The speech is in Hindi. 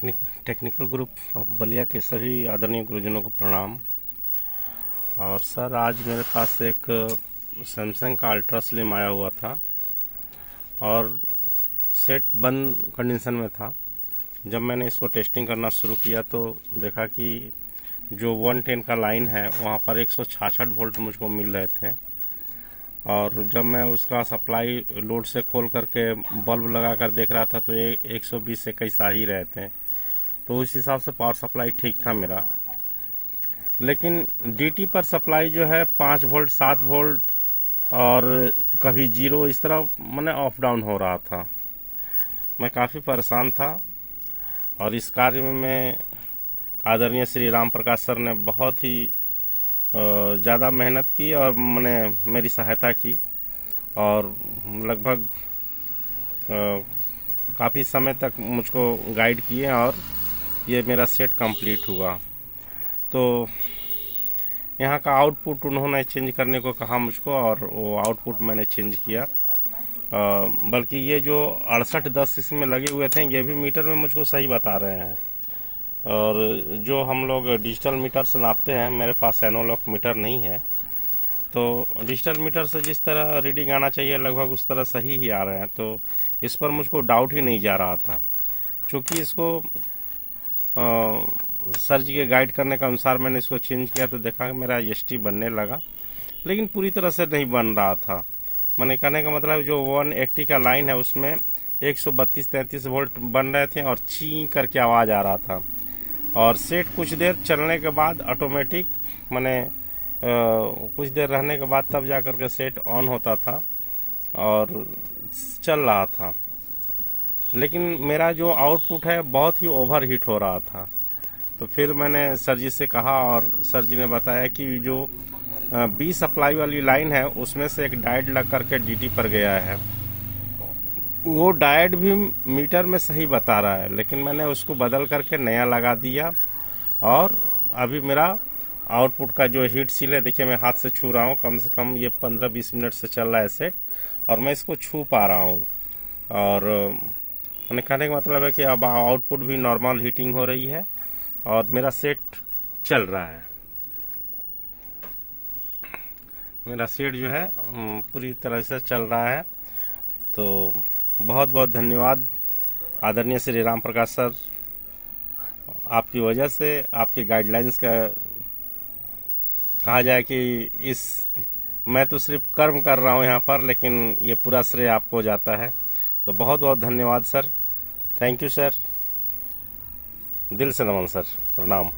टेक्निकल ग्रुप ऑफ बलिया के सभी आदरणीय गुरुजनों को प्रणाम। और सर, आज मेरे पास एक सैमसंग का अल्ट्रा स्लिम आया हुआ था और सेट बंद कंडीशन में था। जब मैंने इसको टेस्टिंग करना शुरू किया तो देखा कि जो 110 का लाइन है वहाँ पर 166 वोल्ट मुझको मिल रहे थे, और जब मैं उसका सप्लाई लोड से खोल करके बल्ब लगा कर देख रहा था तो ये 120 से कई आ ही रहे थे। तो उस हिसाब से पावर सप्लाई ठीक था मेरा। लेकिन डीटी पर सप्लाई जो है 5 वोल्ट 7 वोल्ट और कभी 0 इस तरह मैंने ऑफ डाउन हो रहा था। मैं काफ़ी परेशान था और इस कार्य में मैं आदरणीय श्री राम प्रकाश सर ने बहुत ही ज़्यादा मेहनत की और मैंने मेरी सहायता की और लगभग काफ़ी समय तक मुझको गाइड किए और ये मेरा सेट कंप्लीट हुआ। तो यहाँ का आउटपुट उन्होंने चेंज करने को कहा मुझको और वो आउटपुट मैंने चेंज किया। बल्कि ये जो 6810 इसमें लगे हुए थे ये भी मीटर में मुझको सही बता रहे हैं, और जो हम लोग डिजिटल मीटर से नापते हैं, मेरे पास एनालॉग मीटर नहीं है, तो डिजिटल मीटर से जिस तरह रीडिंग आना चाहिए लगभग उस तरह सही ही आ रहे हैं। तो इस पर मुझको डाउट ही नहीं जा रहा था। चूँकि इसको सर जी के गाइड करने के अनुसार मैंने इसको चेंज किया तो देखा कि मेरा एसटी बनने लगा, लेकिन पूरी तरह से नहीं बन रहा था। मैंने कहने का मतलब जो 180 का लाइन है उसमें 132-33 वोल्ट बन रहे थे और ची करके आवाज़ आ रहा था। और सेट कुछ देर चलने के बाद ऑटोमेटिक मैंने कुछ देर रहने के बाद तब जा करके सेट ऑन होता था और चल रहा था। लेकिन मेरा जो आउटपुट है बहुत ही ओवर हीट हो रहा था। तो फिर मैंने सर जी से कहा और सर जी ने बताया कि जो बी सप्लाई वाली लाइन है उसमें से एक डायोड लग करके डीटी पर गया है। वो डायोड भी मीटर में सही बता रहा है, लेकिन मैंने उसको बदल करके नया लगा दिया और अभी मेरा आउटपुट का जो हीट सील है, देखिए मैं हाथ से छू रहा हूँ, कम से कम ये 15-20 मिनट से चल रहा है सेट और मैं इसको छू पा रहा हूँ। और मैंने कहने का मतलब है कि अब आउटपुट भी नॉर्मल हीटिंग हो रही है और मेरा सेट चल रहा है। मेरा सेट जो है पूरी तरह से चल रहा है। तो बहुत बहुत धन्यवाद आदरणीय श्री राम प्रकाश सर। आपकी वजह से, आपकी गाइडलाइंस का कहा जाए कि मैं तो सिर्फ कर्म कर रहा हूँ यहाँ पर, लेकिन ये पूरा श्रेय आपको जाता है। तो बहुत बहुत धन्यवाद सर। Thank you sir. दिल से नमन सर। प्रणाम।